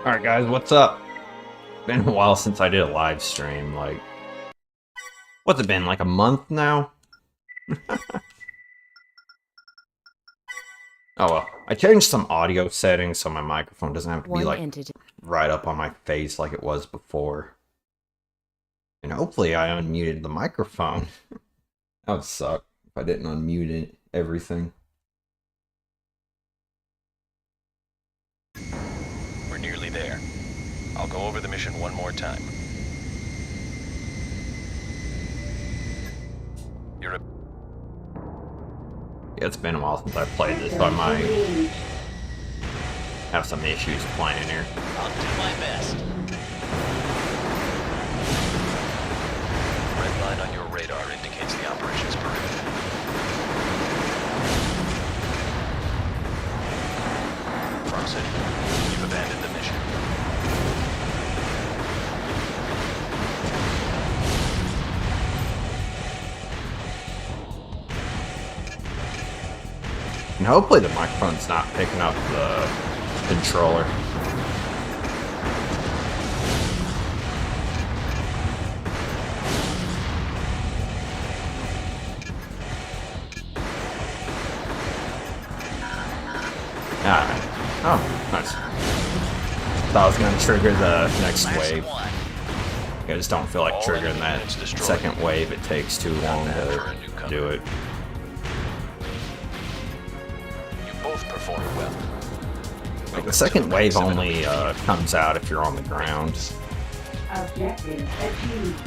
Alright guys, what's up? Been a while since I did a live stream, like... What's it been, like a month now? Oh well, I changed some audio settings so my microphone doesn't have to be like right up on my face like it was before. And hopefully I unmuted the microphone. That would suck if I didn't unmute everything. We're nearly there. I'll go over the mission one more time. Yeah, it's been a while since I played this, so I might have some issues playing here. I'll do my best. Red line on your radar indicates the operation's perimeter. Farm City, you've abandoned the mission. And hopefully the microphone's not picking up the controller. Alright. Oh, nice. Thought I was going to trigger the next wave. I just don't feel like triggering that second wave. It takes too long to do it. Both performed well. Like the second wave only comes out if you're on the ground. Objective achieved.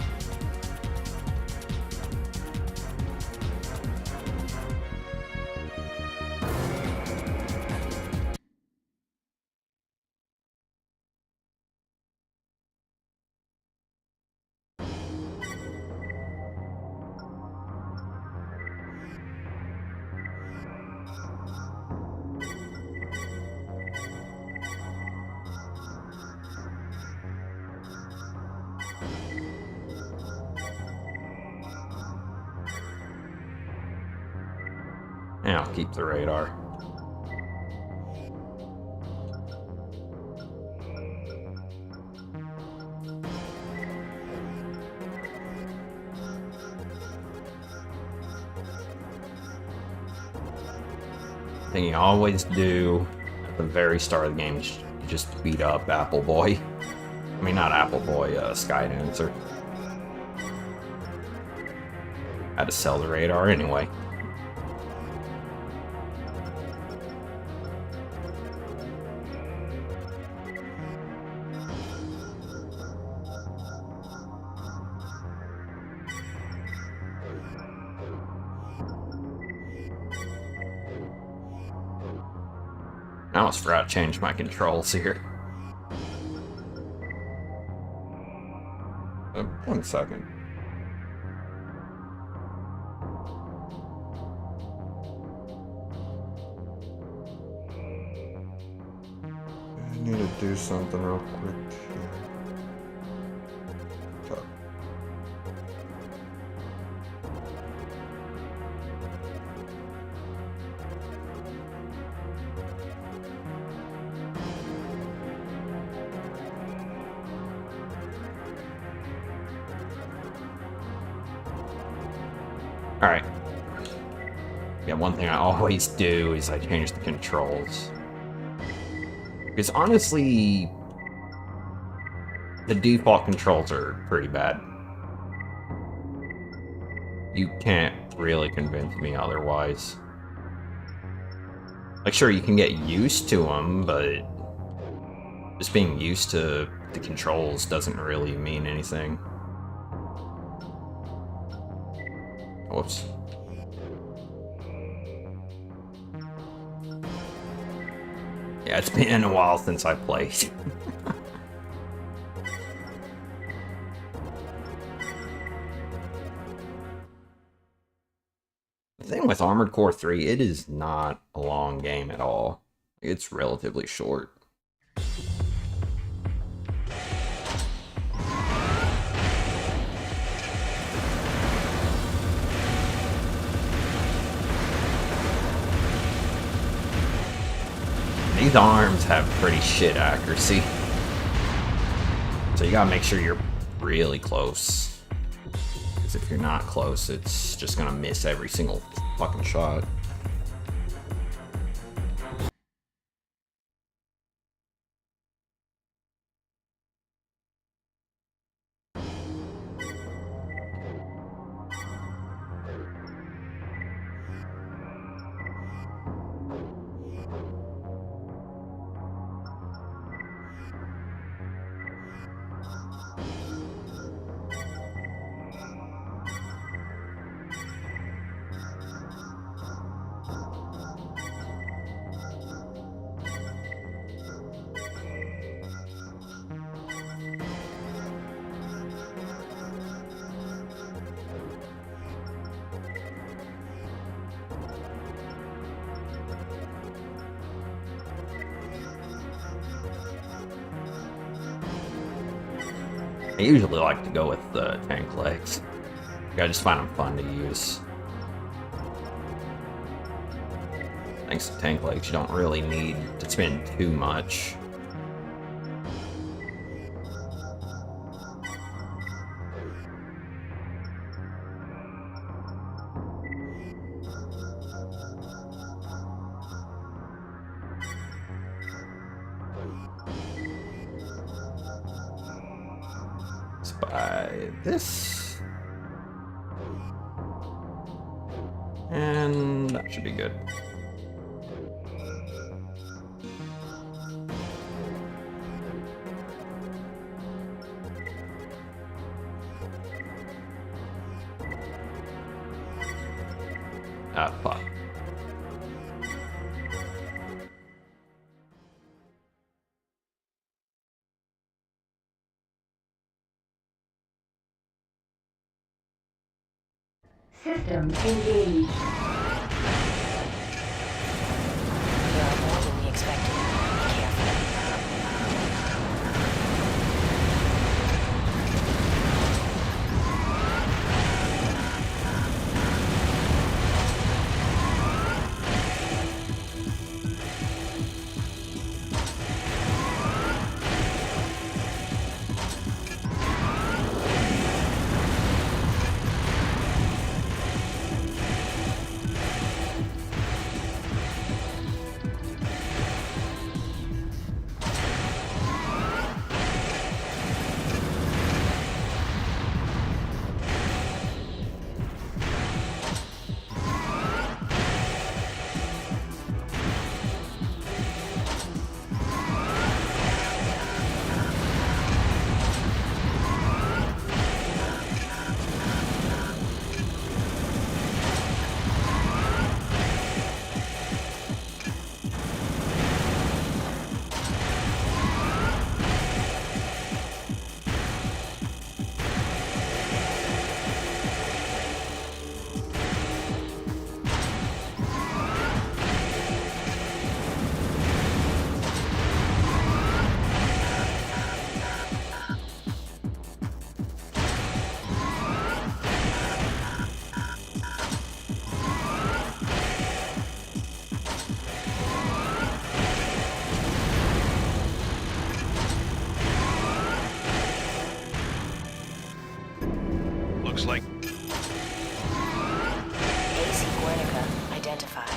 Yeah, I'll keep the radar. Thing you always do at the very start of the game is just beat up Apple Boy. I mean, not Apple Boy, Skydancer. Had to sell the radar anyway. I almost forgot to change my controls here. 1 second. I need to do something real quick here. Okay. Alright. Yeah, one thing I always do is I change the controls. Because honestly, the default controls are pretty bad. You can't really convince me otherwise. Like, sure, you can get used to them, but just being used to the controls doesn't really mean anything. Whoops. Yeah, it's been a while since I played. The thing with Armored Core 3, it is not a long game at all. It's relatively short. These arms have pretty shit accuracy. So you gotta make sure you're really close. Because if you're not close, it's just gonna miss every single fucking shot. I usually like to go with the tank legs. I just find them fun to use. Thanks to tank legs, you don't really need to spend too much. By this, and that should be good. Ah, fuck. System engaged. There are more than we expected. Be careful. Looks like AC Guernica identified.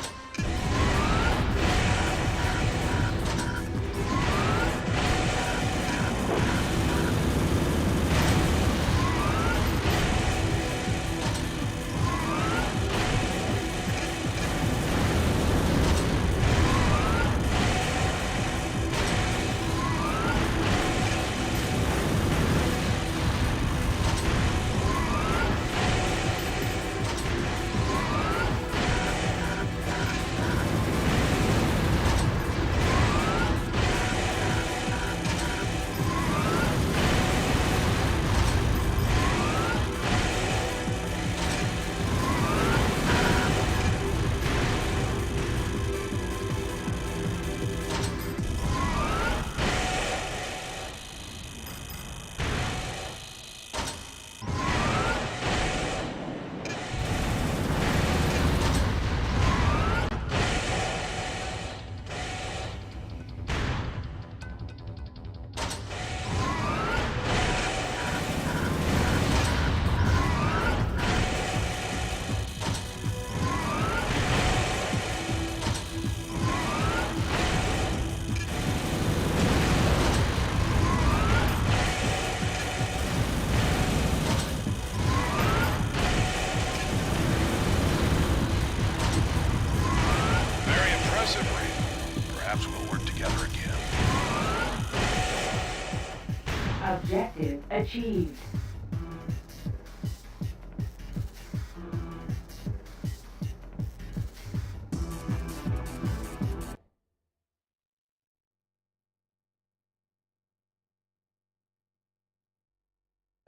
achieved.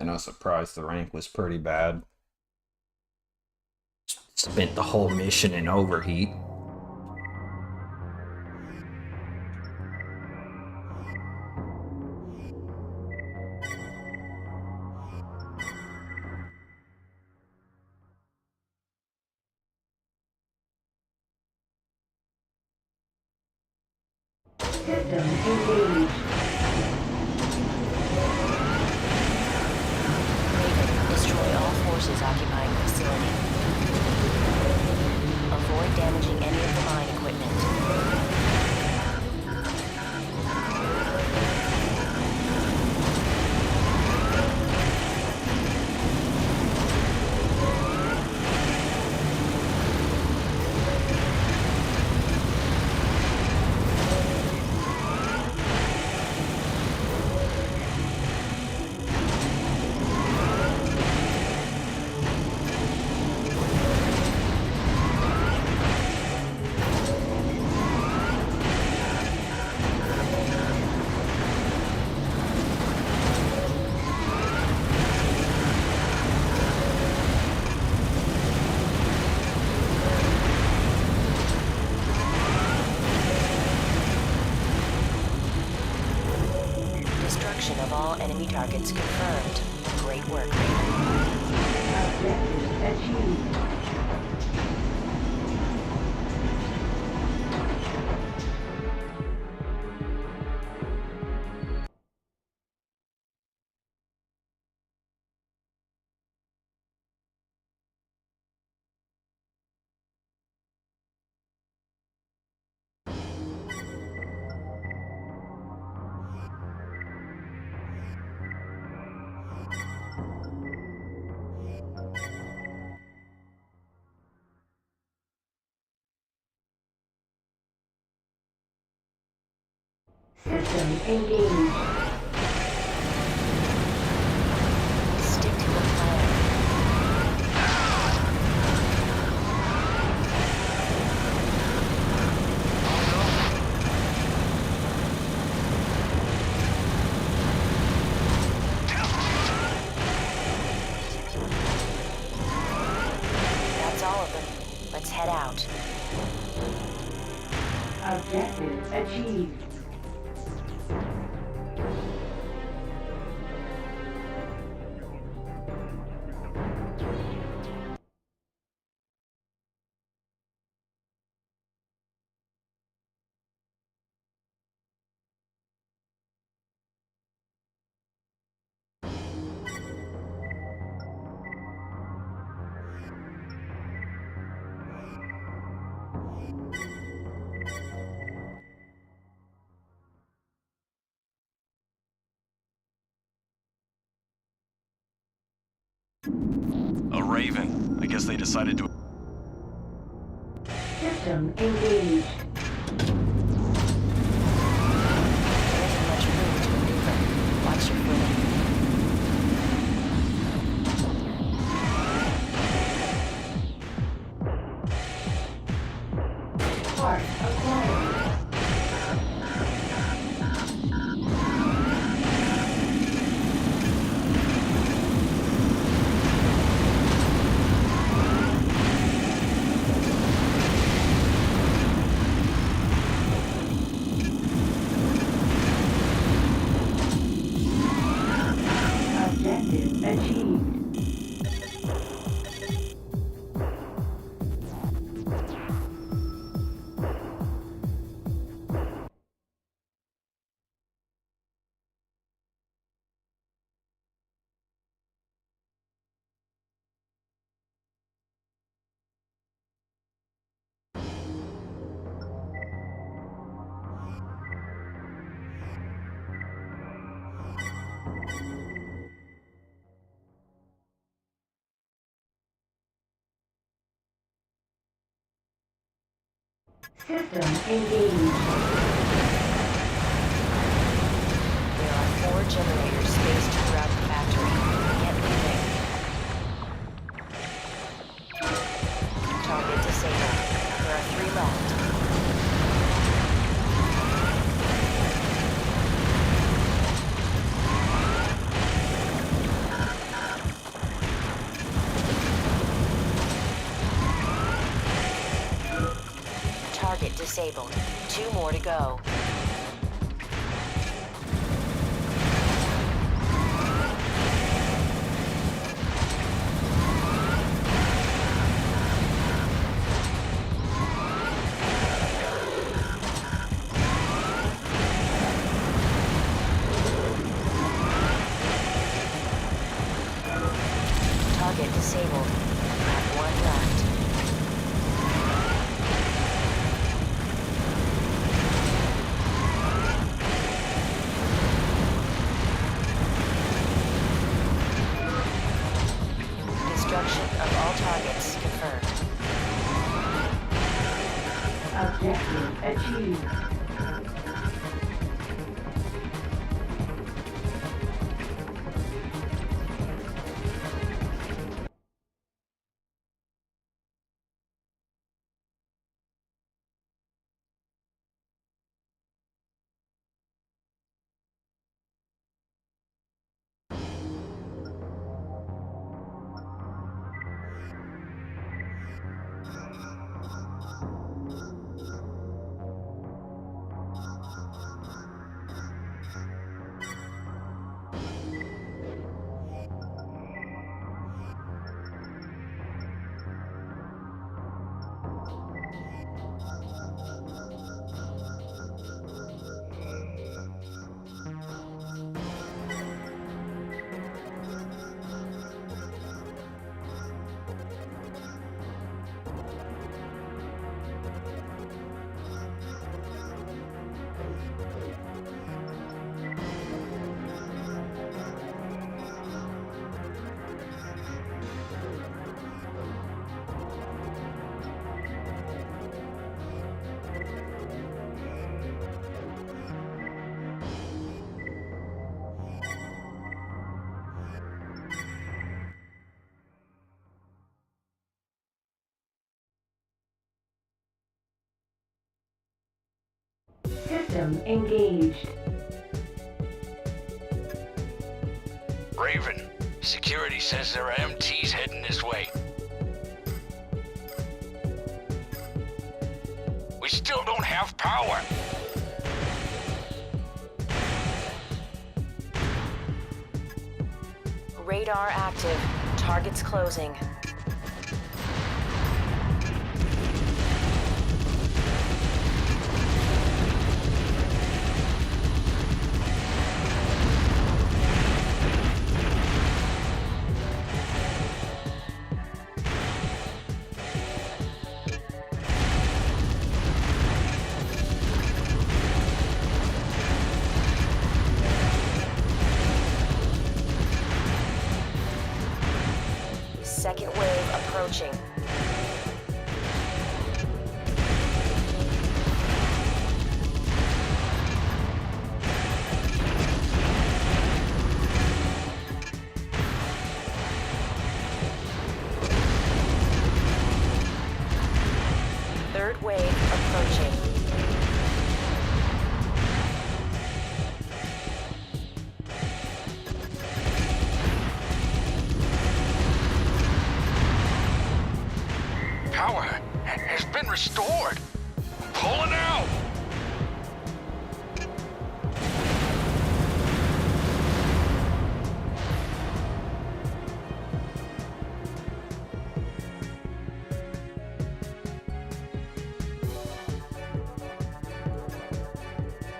And I was surprised the rank was pretty bad. Spent the whole mission in overheat. System engaged. Raven, destroy all forces occupying the facility. Avoid damaging any of the mine equipment. Destruction of all enemy targets confirmed. Great work, Raven. Objective achieved. System engaged. Stick to the plan. That's all of them. Let's head out. Objective achieved. A Raven. I guess they decided to... System engaged. There isn't much room to maneuver. Watch your footing. Part acquired. Objective achieved. System engaged. There are 4 generators spaced throughout the factory. victory. Get moving. Target disabled. There are 3 left. Target disabled. 2 more to go. Target disabled. Have 1 left. Destruction of all targets confirmed. Objective achieved. System engaged. Raven, security says there are MTs heading this way. We still don't have power. Radar active. Targets closing. Second wave approaching. Third wave approaching. Power has been restored. Pulling out.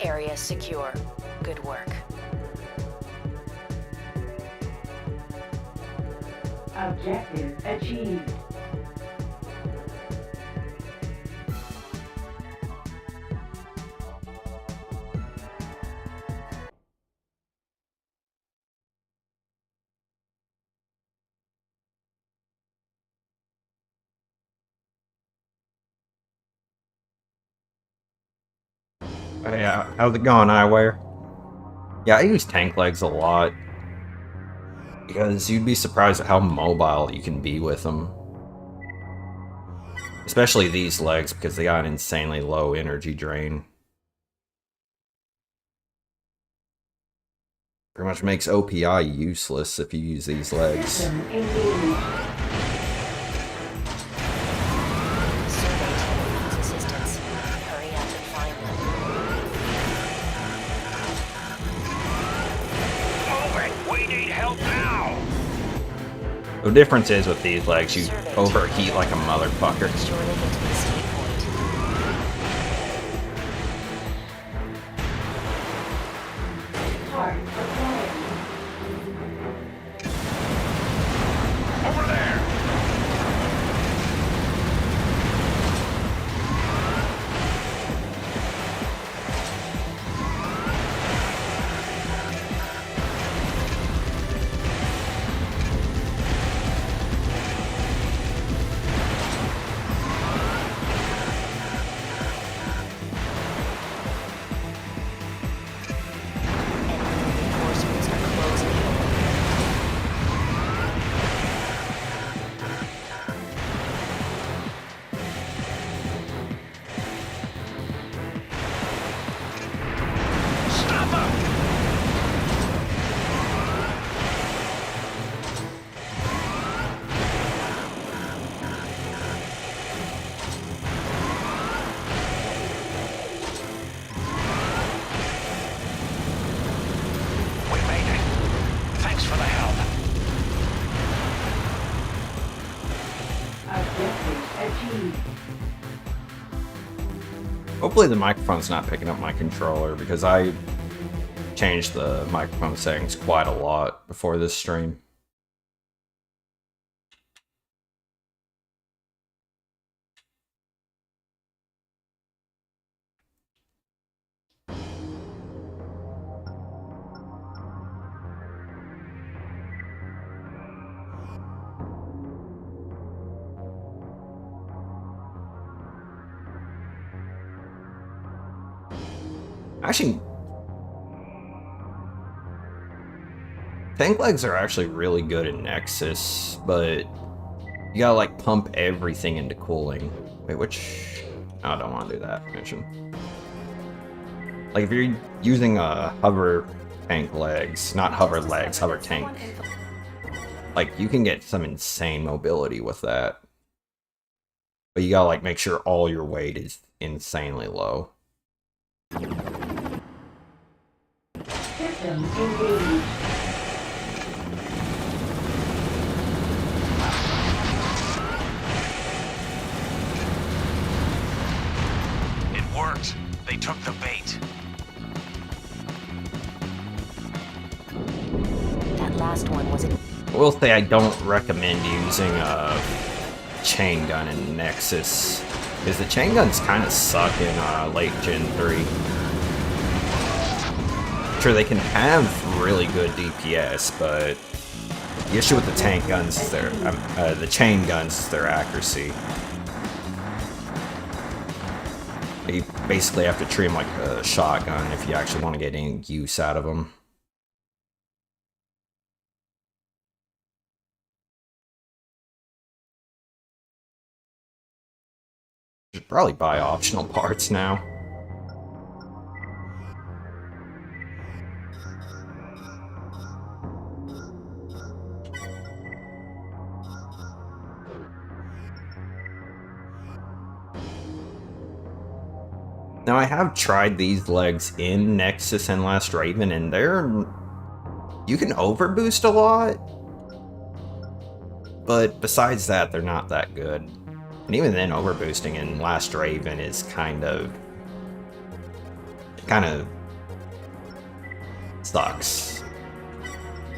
Area secure. Good work. Objective achieved. Hey, how's it going, Eyewear? Yeah, I use tank legs a lot. Because you'd be surprised at how mobile you can be with them. Especially these legs, because they got an insanely low energy drain. Pretty much makes OPI useless if you use these legs. System engaged. Survey team needs assistance. Hurry up and find them. Move it! We need help now! The difference is with these legs, you overheat like a motherfucker. Make sure they get to the escape point. Part acquired. Over there! Enemy reinforcements are closing in. Stop them! We made it. Thanks for the help. Objective achieved. Hopefully the microphone's not picking up my controller, because I changed the microphone settings quite a lot before this stream. Actually, tank legs are actually really good in Nexus, but you gotta like pump everything into cooling. Wait, which? Oh, I don't want to do that mission. Like if you're using hover tank legs, not hover legs, hover tank, like you can get some insane mobility with that. But you gotta like make sure all your weight is insanely low. System engaged. It worked. They took the bait. That last one was a I will say I don't recommend using a chain gun in Nexus, because the chain guns kind of suck in late Gen 3. Sure, they can have really good DPS, but the issue with the tank guns is the chain guns is their accuracy. You basically have to treat them like a shotgun if you actually want to get any use out of them. Should probably buy optional parts now. Now I have tried these legs in Nexus and Last Raven, and you can overboost a lot, but besides that, they're not that good. And even then, overboosting in Last Raven is kind of sucks.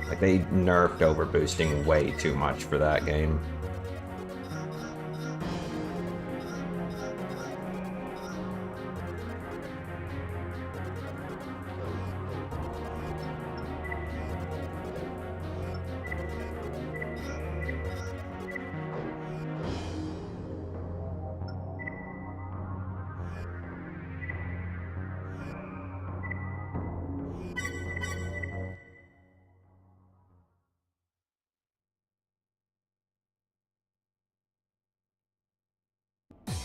Like they nerfed overboosting way too much for that game.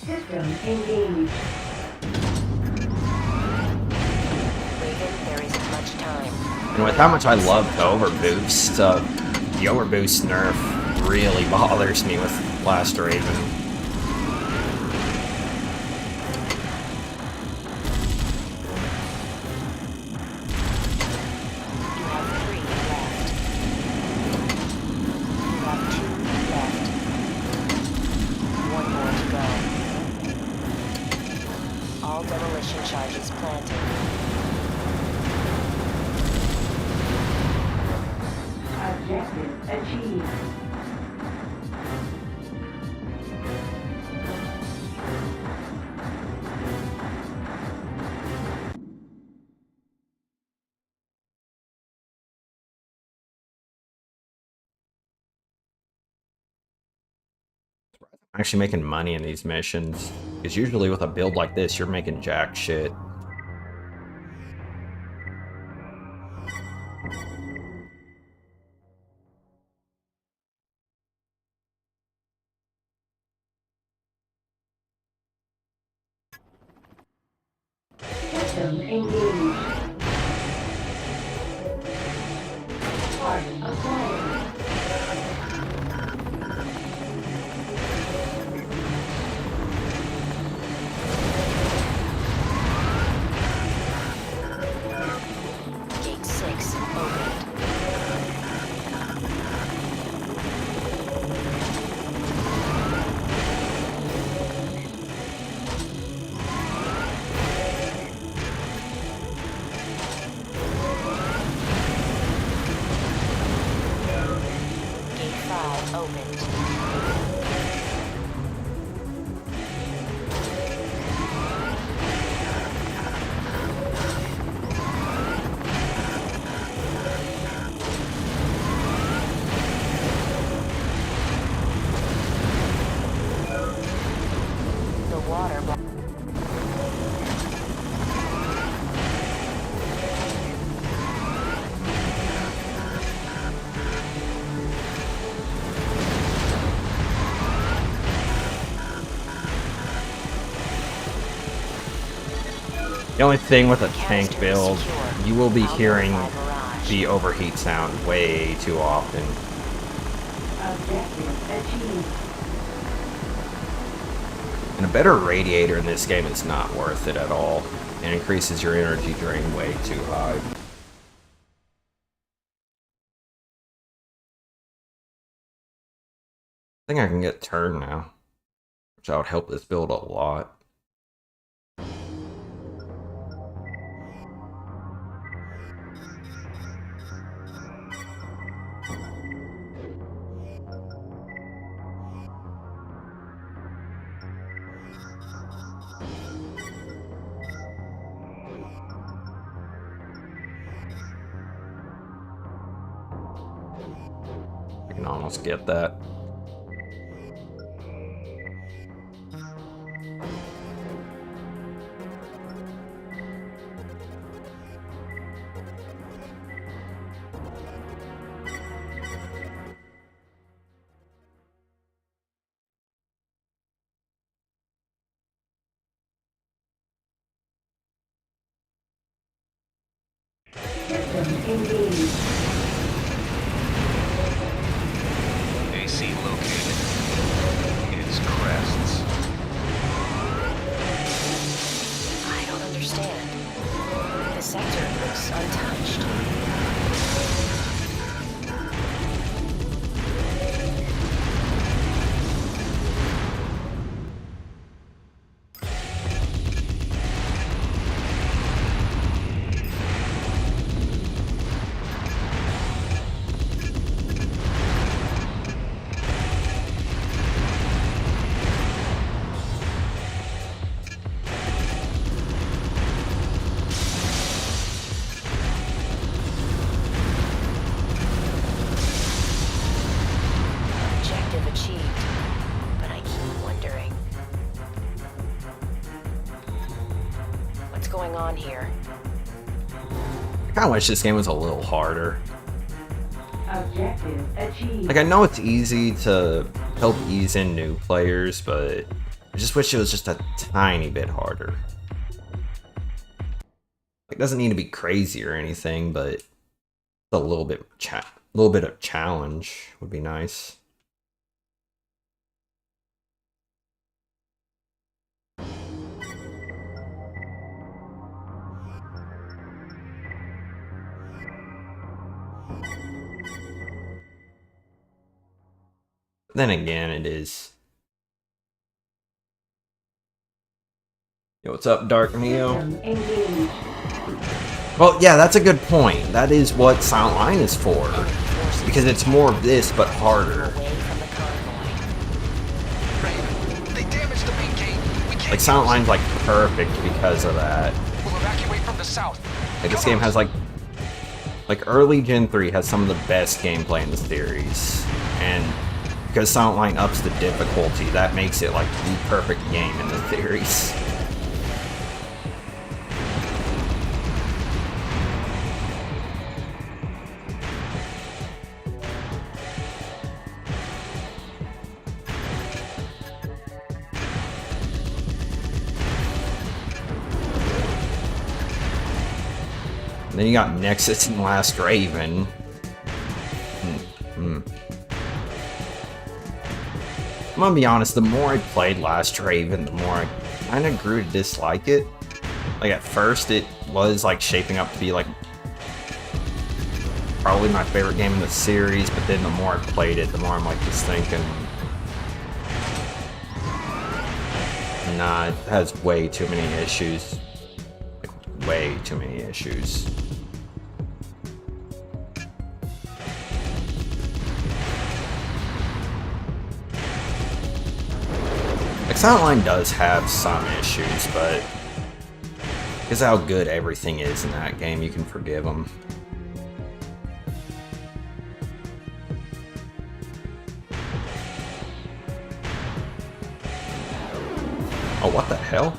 System engaged. Raven, there isn't much time. And with how much I love the overboost, the overboost nerf really bothers me with Last Raven. Charges planted. Objective achieved. I'm actually making money in these missions, because usually with a build like this, you're making jack shit. System engaged. Part acquired. Gate 6 opened. Gate 5 opened. The water The only thing with a tank build, you will be hearing the overheat sound way too often. Objective achieved. And a better radiator in this game is not worth it at all. It increases your energy drain way too high. I think I can get turned now, which would help this build a lot. I can almost get that. System engaged. AC located. Its crests. I don't understand. The sector looks untouched. Objective achieved, but I keep wondering. What's going on here? I kinda wish this game was a little harder. Objective achieved. Like, I know it's easy to help ease in new players, but I just wish it was just a tiny bit harder. It doesn't need to be crazy or anything, but a little bit of challenge would be nice. Then again, it is. Yo, what's up, Dark Neo? System engaged. Well, yeah, that's a good point. That is what Silent Line is for. Because it's more of this, but harder. Away from the convoy. Raven, they damaged the main gate. We can't Like, Silent Line's, like, perfect because of that. We'll evacuate from the south. Like, this Come game on. has, like, early Gen 3 has some of the best gameplay in the series. And because Silent Line ups the difficulty, that makes it, like, the perfect game in the series. And then you got Nexus and Last Raven. I'm gonna be honest, the more I played Last Raven, the more I kind of grew to dislike it. Like, at first, it was, like, shaping up to be, like, probably my favorite game in the series, but then the more I played it, the more I'm, like, just thinking, nah, it has way too many issues. Like, way too many issues. Like, Silent Line does have some issues, but because of how good everything is in that game, you can forgive them. Oh, what the hell?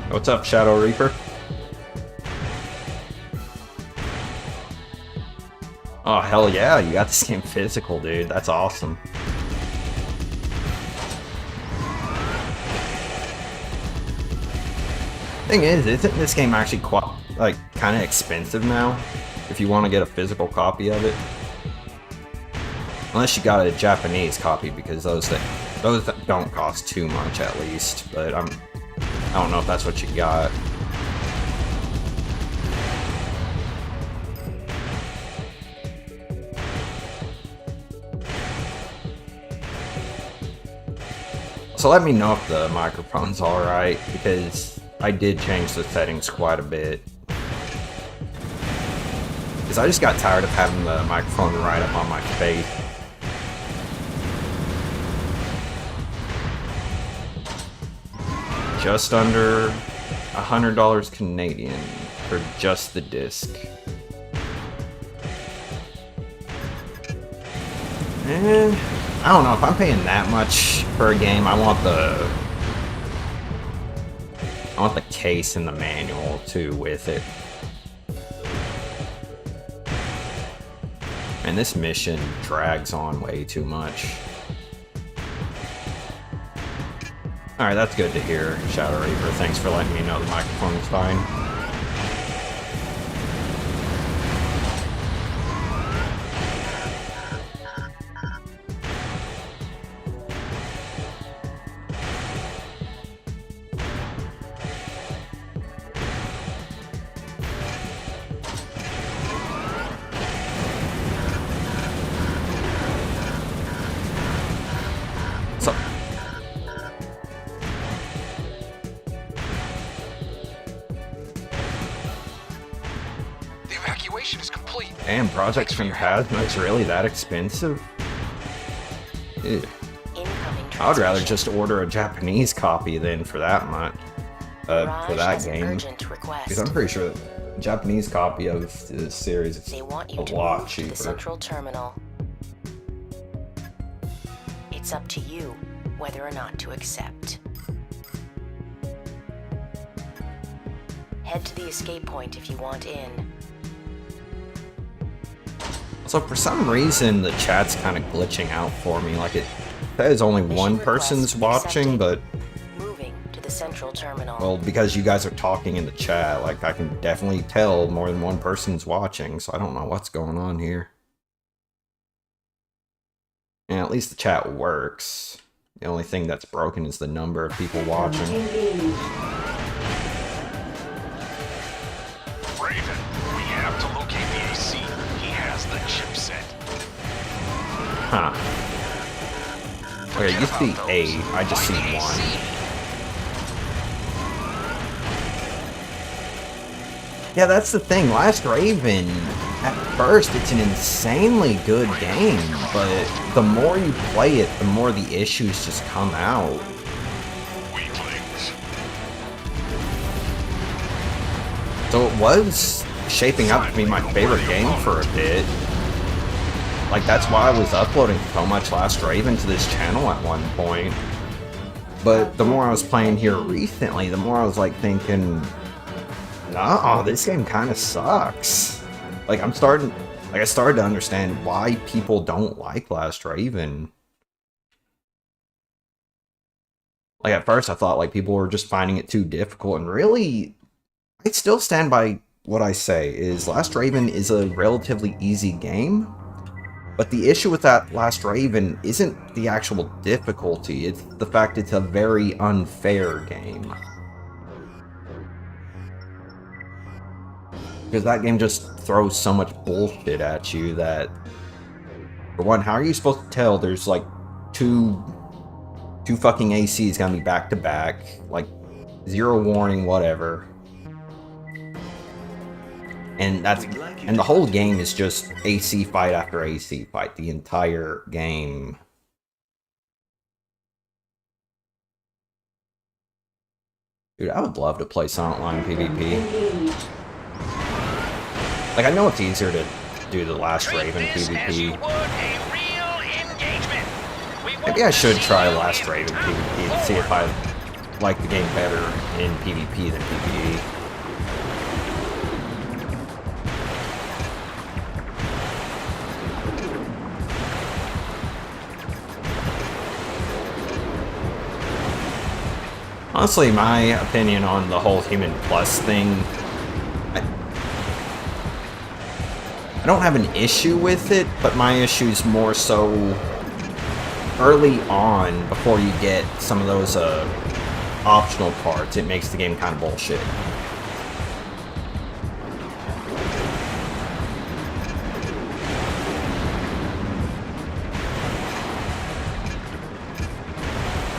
What's up, Shadow Reaper? Oh, hell yeah, you got this game physical, dude. That's awesome. Thing is, isn't this game actually quite, like, kind of expensive now? If you want to get a physical copy of it? Unless you got a Japanese copy, because those don't cost too much at least. But I don't know if that's what you got. So let me know if the microphone's alright, because I did change the settings quite a bit. Because I just got tired of having the microphone right up on my face. Just under $100 Canadian for just the disc. And I don't know if I'm paying that much for a game. I want the case and the manual too with it. And this mission drags on way too much. Alright, that's good to hear, Shadow Reaper. Thanks for letting me know the microphone is fine. So, The evacuation is complete. damn, Project Phantasma is really that expensive? Ew. Incoming I would rather transmission. just order a Japanese copy than for that much. For Mirage that has an game. urgent request. Because I'm pretty sure the Japanese copy of the series is They want you a to lot move to cheaper. the central terminal. It's up to you whether or not to accept. Head to the escape point if you want in. So for some reason, the chat's kind of glitching out for me. Like it says only one person's watching, but Moving to the central terminal. well, because you guys are talking in the chat, like I can definitely tell more than one person's watching. So I don't know what's going on here. And at least the chat works. The only thing that's broken is the number of people watching. Engaged. Raven, we have to locate the AC. He has the chipset. Huh. Okay, you see A, I just see 1. Yeah, that's the thing. Last Raven, at first, it's an insanely good game, but the more you play it, the more the issues just come out. Weaklings. So it was shaping up to be my favorite game for a bit. Like, that's why I was uploading so much Last Raven to this channel at one point. But the more I was playing here recently, the more I was like thinking, nah, this game kind of sucks. Like, I started to understand why people don't like Last Raven. Like, at first I thought, like, people were just finding it too difficult, and really, I'd still stand by what I say, is Last Raven is a relatively easy game, but the issue with that Last Raven isn't the actual difficulty, it's the fact it's a very unfair game. Because that game just throws so much bullshit at you that, for one, how are you supposed to tell there's like two fucking ACs gonna be back to back, like zero warning, whatever. And the whole game is just AC fight after AC fight, the entire game. Dude, I would love to play Silent Line PvP. Engaged. Like, I know it's easier to do the Last Raven PvP. Maybe I should try Last Raven PvP to see if I like the game better in PvP than PvE. Honestly, my opinion on the whole Human Plus thing, I don't have an issue with it, but my issue's more so early on, before you get some of those optional parts, it makes the game kind of bullshit.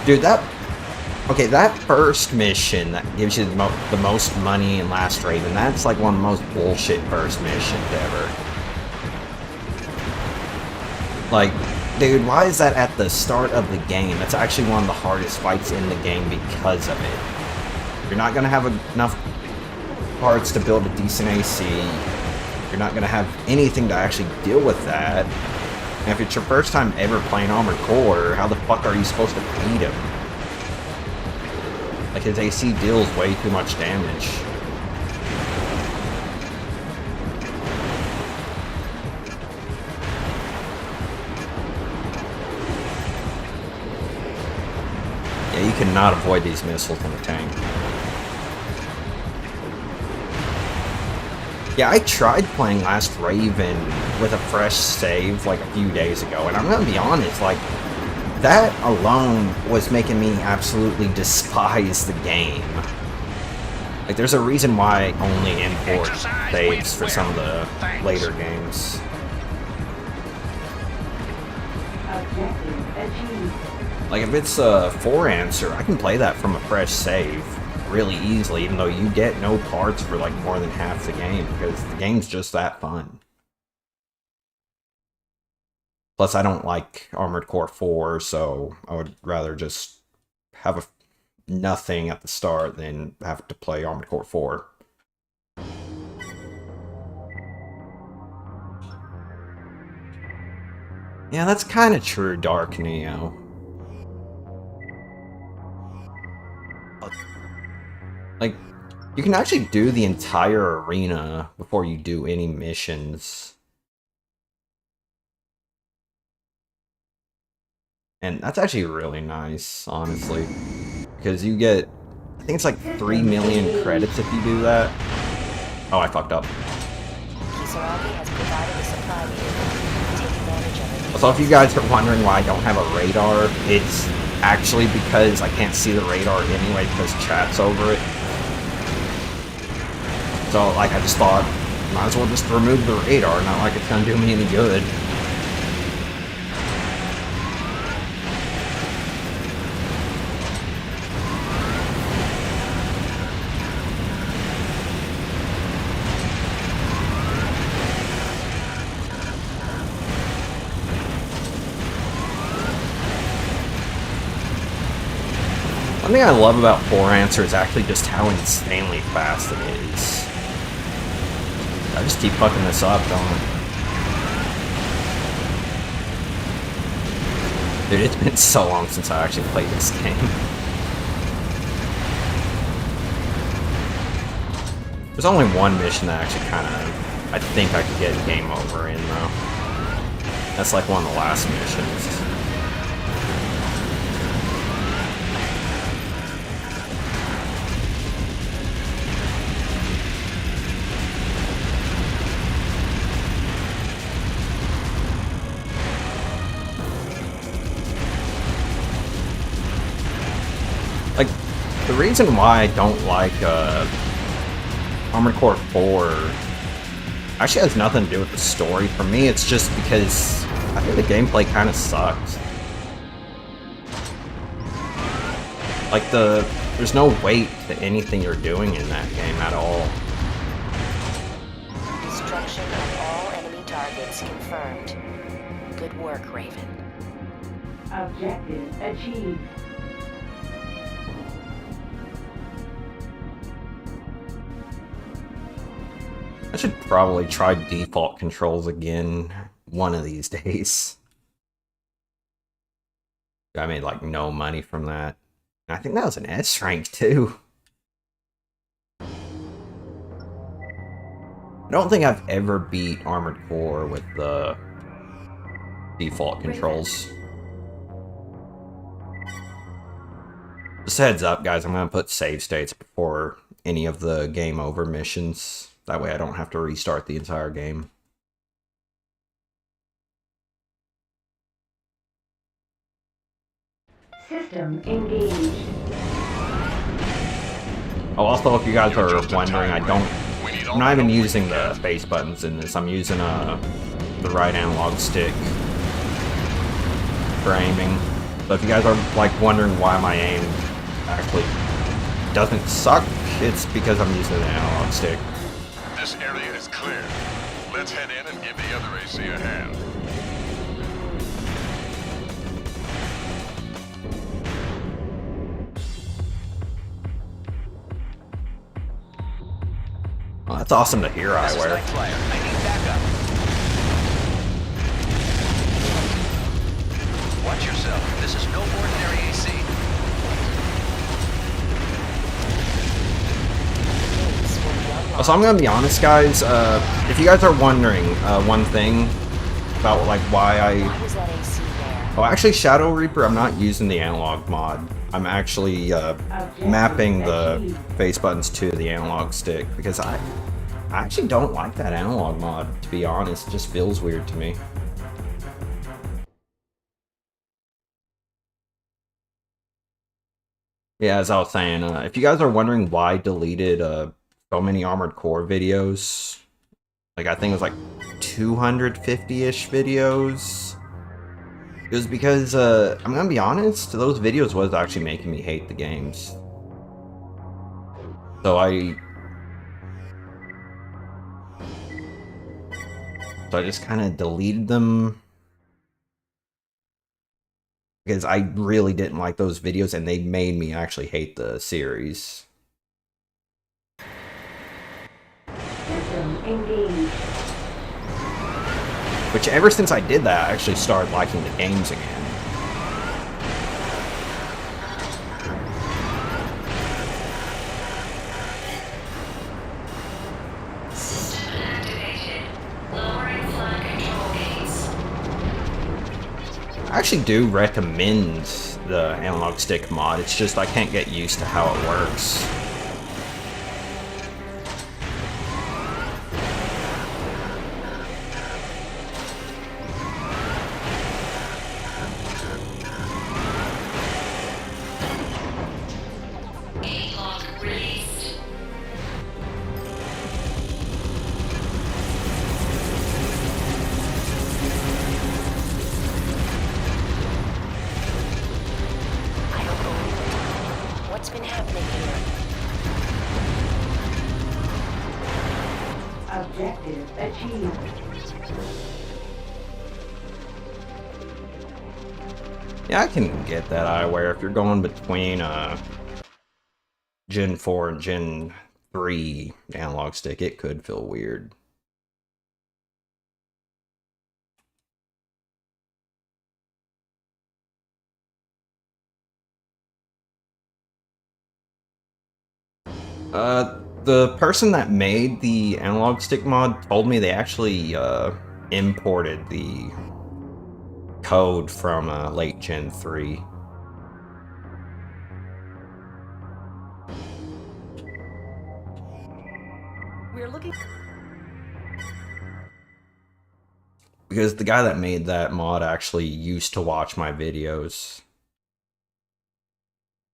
Dude, that first mission that gives you the most money in Last Raven, that's like one of the most bullshit first missions ever. Like, dude, why is that at the start of the game? That's actually one of the hardest fights in the game because of it. You're not gonna have enough parts to build a decent AC. You're not gonna have anything to actually deal with that. And if it's your first time ever playing Armored Core, how the fuck are you supposed to beat him? Like, his AC deals way too much damage. Yeah, you cannot avoid these missiles in a tank. Yeah, I tried playing Last Raven with a fresh save like a few days ago, and I'm gonna be honest, like, that alone was making me absolutely despise the game. Like, there's a reason why I only import saves for some of the later games. Objective achieved. Like, if it's a 4-answer, I can play that from a fresh save really easily, even though you get no parts for like more than half the game, because the game's just that fun. Plus, I don't like Armored Core 4, so I would rather just have nothing at the start than have to play Armored Core 4. Yeah, that's kind of true, Dark Neo. Like, you can actually do the entire arena before you do any missions. And that's actually really nice, honestly. Because you get, I think it's like 3 million credits if you do that. Oh, I fucked up. Kisaragi has provided a supply vehicle. Take advantage of it. So if you guys are wondering why I don't have a radar, it's actually because I can't see the radar anyway because chat's over it. So, like, I just thought, might as well just remove the radar, not like it's gonna do me any good. One thing I love about 4Answer is actually just how insanely fast it is. I just keep fucking this up, don't I? Dude, it's been so long since I actually played this game. There's only one mission that actually kind of, I think I could get game over in, though. That's like one of the last missions. Like, the reason why I don't like Armored Core 4 actually has nothing to do with the story. For me, it's just because I think the gameplay kind of sucks. Like, there's no weight to anything you're doing in that game at all. Destruction of all enemy targets confirmed. Good work, Raven. Objective achieved. I should probably try default controls again one of these days. I made like no money from that. I think that was an S rank too. I don't think I've ever beat Armored Core with the default controls. Just a heads up, guys, I'm going to put save states before any of the game over missions. That way I don't have to restart the entire game. System engaged. Oh, also, if you guys are wondering, I'm not even using the face buttons in this. I'm using the right analog stick for aiming. So if you guys are like wondering why my aim actually doesn't suck, it's because I'm using the analog stick. This area is clear. Let's head in and give the other AC a hand. Well, that's awesome to hear, This is Eyewear. Night Flyer. I need backup. Watch yourself. This is no ordinary AC. So I'm gonna be honest, guys. If you guys are wondering one thing about like why Why was that AC there? oh, actually, Shadow Reaper, I'm not using the analog mod. I'm actually mapping the face buttons to the analog stick because I actually don't like that analog mod. To be honest, it just feels weird to me. Yeah, as I was saying, if you guys are wondering why I deleted so many Armored Core videos, like I think it was like 250-ish videos, it was because, I'm gonna be honest, those videos was actually making me hate the games. So I just kind of deleted them. Because I really didn't like those videos and they made me actually hate the series. System engaged. Which ever since I did that, I actually started liking the games again. I actually do recommend the analog stick mod, it's just I can't get used to how it works. What's been happening here? Objective achieved. Yeah, I can get that eyewear if you're going between Gen 4 and Gen 3 analog stick, it could feel weird. The person that made the analog stick mod told me they actually imported the code from late Gen 3. We're looking. Because the guy that made that mod actually used to watch my videos.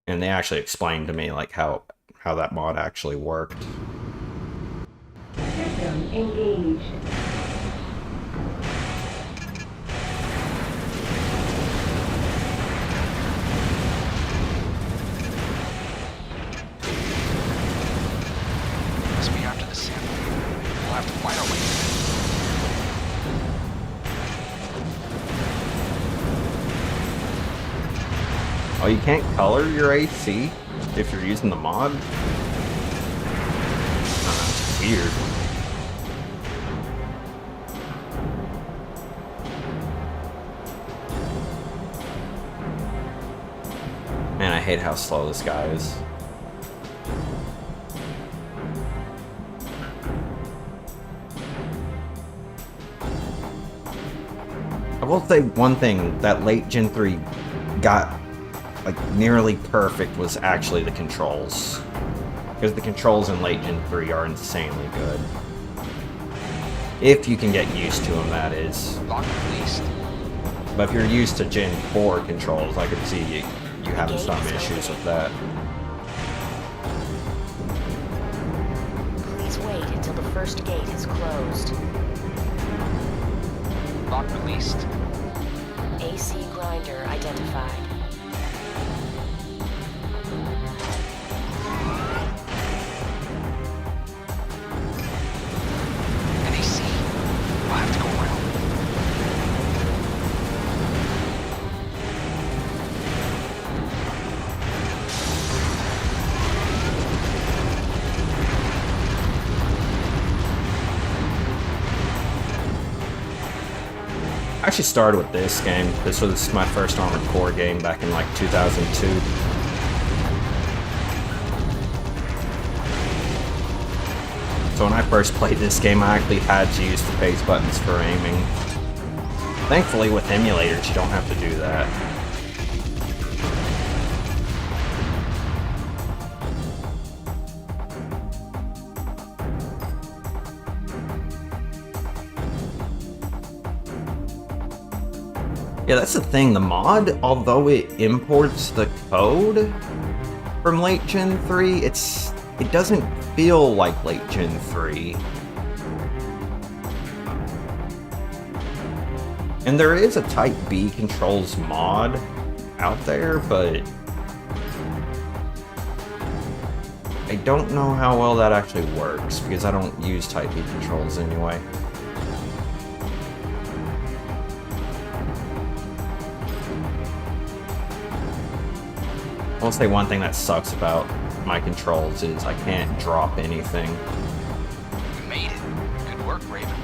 And they actually explained to me like how that mod actually worked. System engaged. Must be after the sample. We'll have to find our way. Oh, you can't color your AC if you're using the mod? That's weird. Man, I hate how slow this guy is. I will say one thing, that late Gen 3 got like nearly perfect was actually the controls. Because the controls in late Gen 3 are insanely good. If you can get used to them, that is. Lock released. But if you're used to Gen 4 controls, I could see you having some issues with that. Please wait until the first gate is closed. Lock released. AC grinder identified. NAC. We'll have to go around. I actually started with this game. This was my first Armored Core game back in like 2002. So when I first played this game, I actually had to use the pace buttons for aiming. Thankfully with emulators, you don't have to do that. Yeah, that's the thing. The mod, although it imports the code from late Gen 3, it doesn't feel like late Gen 3. And there is a Type B controls mod out there, but I don't know how well that actually works because I don't use Type B controls anyway. I'll say one thing that sucks about my controls is I can't drop anything. You made it. Good work, Raven.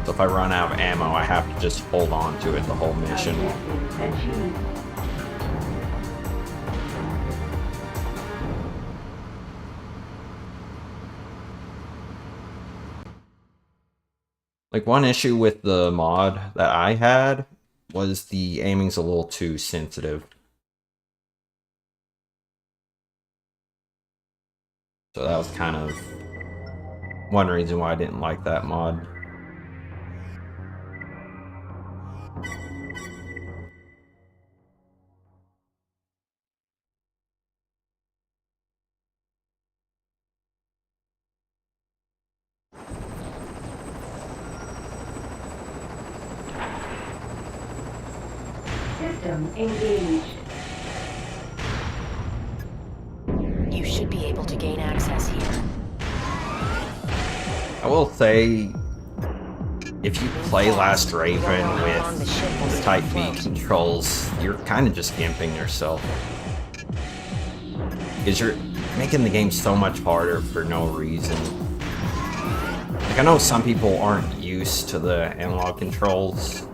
So if I run out of ammo, I have to just hold on to it the whole mission. Objective achieved. Like one issue with the mod that I had was the aiming's a little too sensitive. So that was kind of one reason why I didn't like that mod. System engaged. You should be able to gain access here. I will say, if you play Last Raven with Type B controls, you're kind of just gimping yourself. Because you're making the game so much harder for no reason. Like, I know some people aren't used to the analog controls,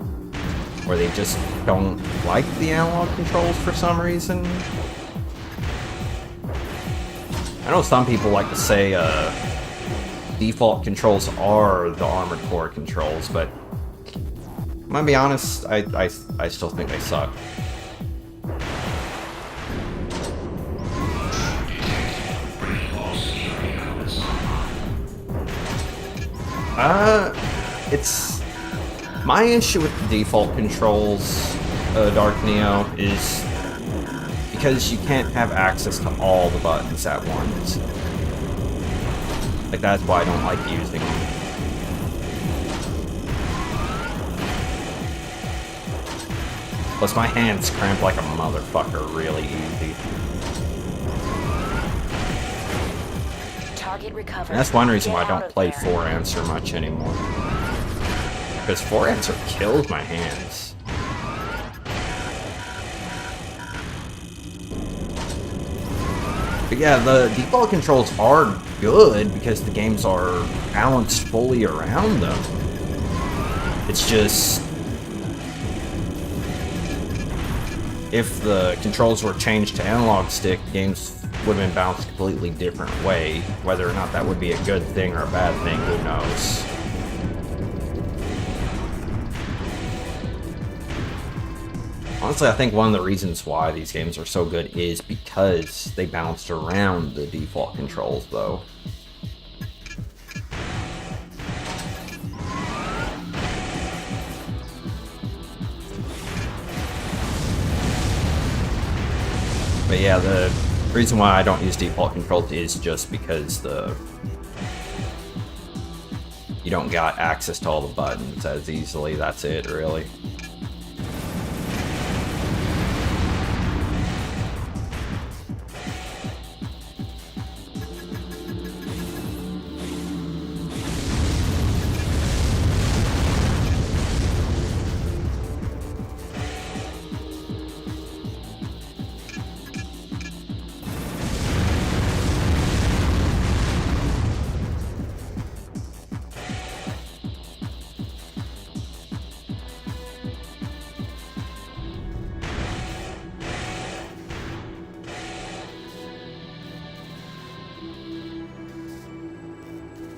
or they just don't like the analog controls for some reason. I know some people like to say default controls are the Armored Core controls, but I'm gonna be honest, I still think they suck. It's my issue with the default controls, Dark Neo, is because you can't have access to all the buttons at once. Like, that's why I don't like using them. Plus, my hands cramp like a motherfucker really easy. Target recovered. And that's one reason why I Get out don't of play there. 4-Answer much anymore. Because 4-Answer kills my hands. But yeah, the default controls are good because the games are balanced fully around them. It's just, if the controls were changed to analog stick, games would have been balanced a completely different way. Whether or not that would be a good thing or a bad thing, who knows. Honestly, I think one of the reasons why these games are so good is because they bounced around the default controls, though. But yeah, the reason why I don't use default controls is just because you don't got access to all the buttons as easily. That's it, really.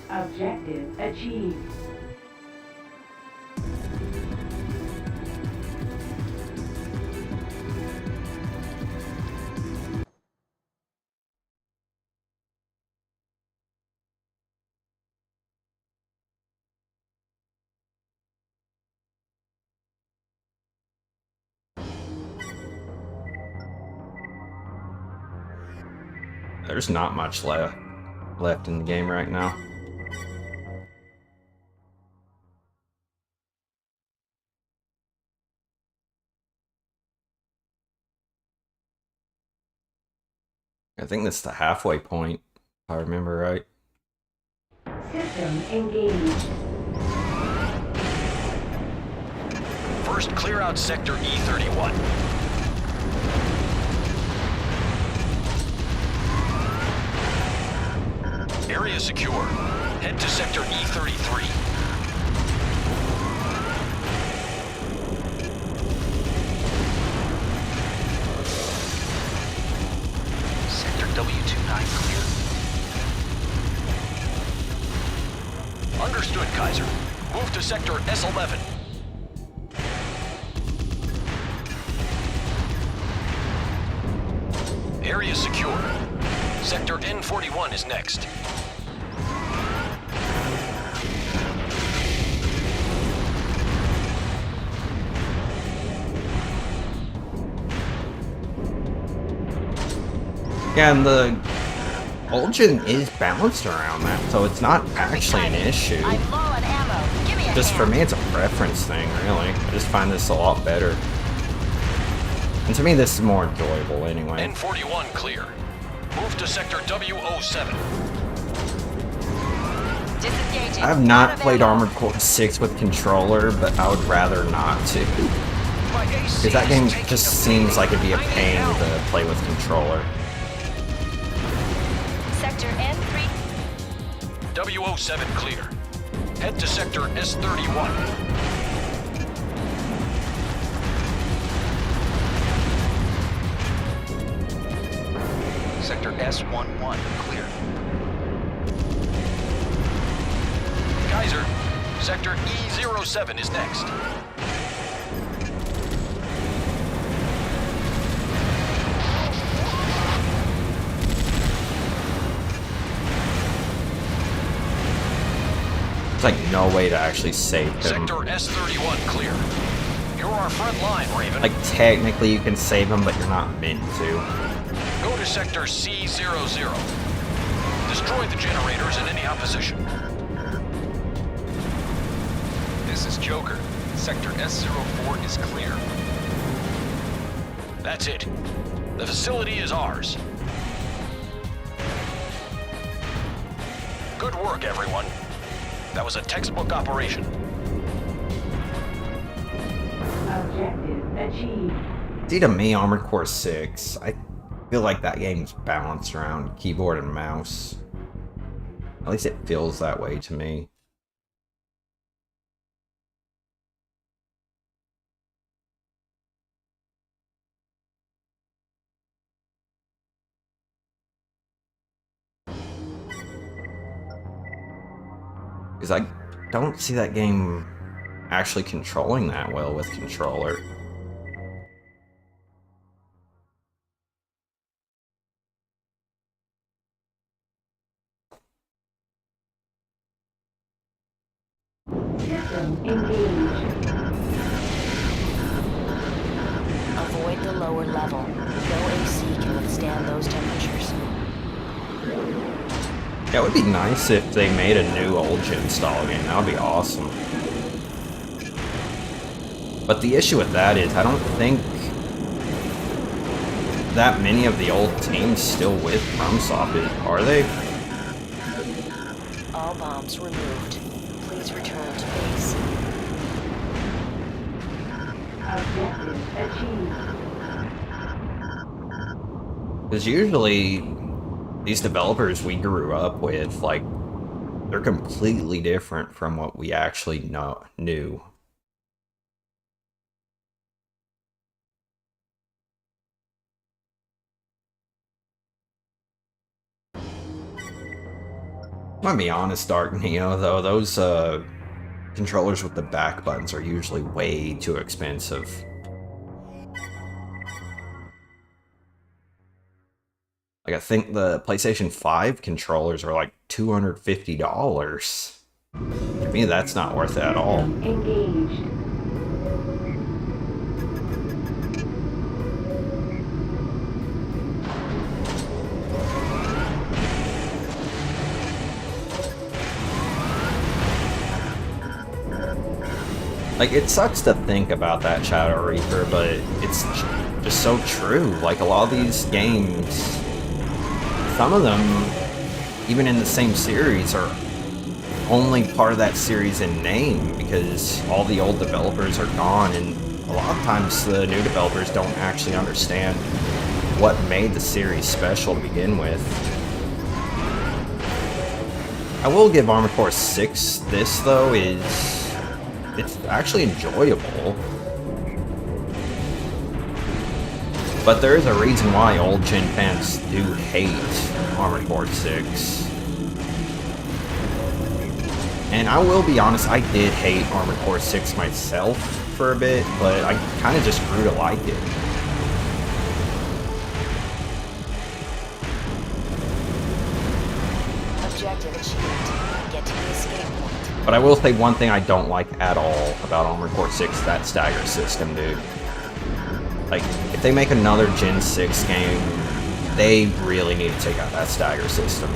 Objective achieved. There's not much left in the game right now. I think that's the halfway point, if I remember right. System engaged. First, clear out Sector E31. Area secure. Head to Sector E33. Sector W29 clear. Understood, Kaiser. Move to Sector S11. Area secure. Sector N41 is next. Yeah, and the Ulgen is balanced around that, so it's not actually an issue. I'm low on ammo. Give me a Just for hand. me, it's a preference thing, really. I just find this a lot better. And to me, this is more enjoyable anyway. N41 clear. Move to Sector W07. Disengaging. I have Out not of played ammo. Armored Core 6 with controller, but I would rather not to. Because that game just seems like it'd be a pain to play with controller. Sector N3. W07 clear. Head to Sector S31. Sector S11 clear. Kaiser, Sector E07 is next. There's like no way to actually save him. Sector S31 clear. You're our front line, Raven. Like technically you can save him, but you're not meant to. Go to Sector C00. Destroy the generators in any opposition. This is Joker. Sector S04 is clear. That's it. The facility is ours. Good work, everyone. That was a textbook operation. Objective achieved. See, to me, Armored Core 6, I feel like that game's balanced around keyboard and mouse. At least it feels that way to me. Because I don't see that game actually controlling that well with controller. System engaged. Avoid the lower level. No AC can withstand those temperatures. Yeah, it would be nice if they made a new Ulgen style game. That would be awesome. But the issue with that is I don't think that many of the old teams still with FromSoft, are they? All bombs removed. Please return to base. Objective achieved. Because usually these developers we grew up with, like, they're completely different from what we actually knew. I'm gonna be honest, Dark Neo, though, those controllers with the back buttons are usually way too expensive. Like, I think the PlayStation 5 controllers are like $250. To me, that's not worth it at all. System engaged. Like, it sucks to think about that, Shadow Reaper, but it's just so true. Like, a lot of these games, some of them, even in the same series, are only part of that series in name because all the old developers are gone, and a lot of times the new developers don't actually understand what made the series special to begin with. I will give Armored Core 6 this, though, it's actually enjoyable. But there is a reason why old gen fans do hate Armored Core 6. And I will be honest, I did hate Armored Core 6 myself for a bit, but I kind of just grew to like it. get to the escape point. But I will say one thing I don't like at all about Armored Core 6 is that stagger system, dude. Like, if they make another Gen 6 game, they really need to take out that stagger system.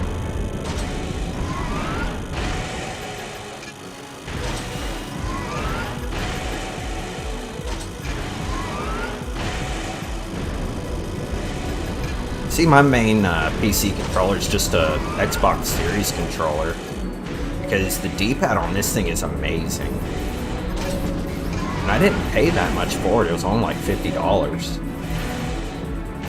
See, my main PC controller is just a Xbox Series controller, because the D-pad on this thing is amazing. And I didn't pay that much for it, it was only like $50.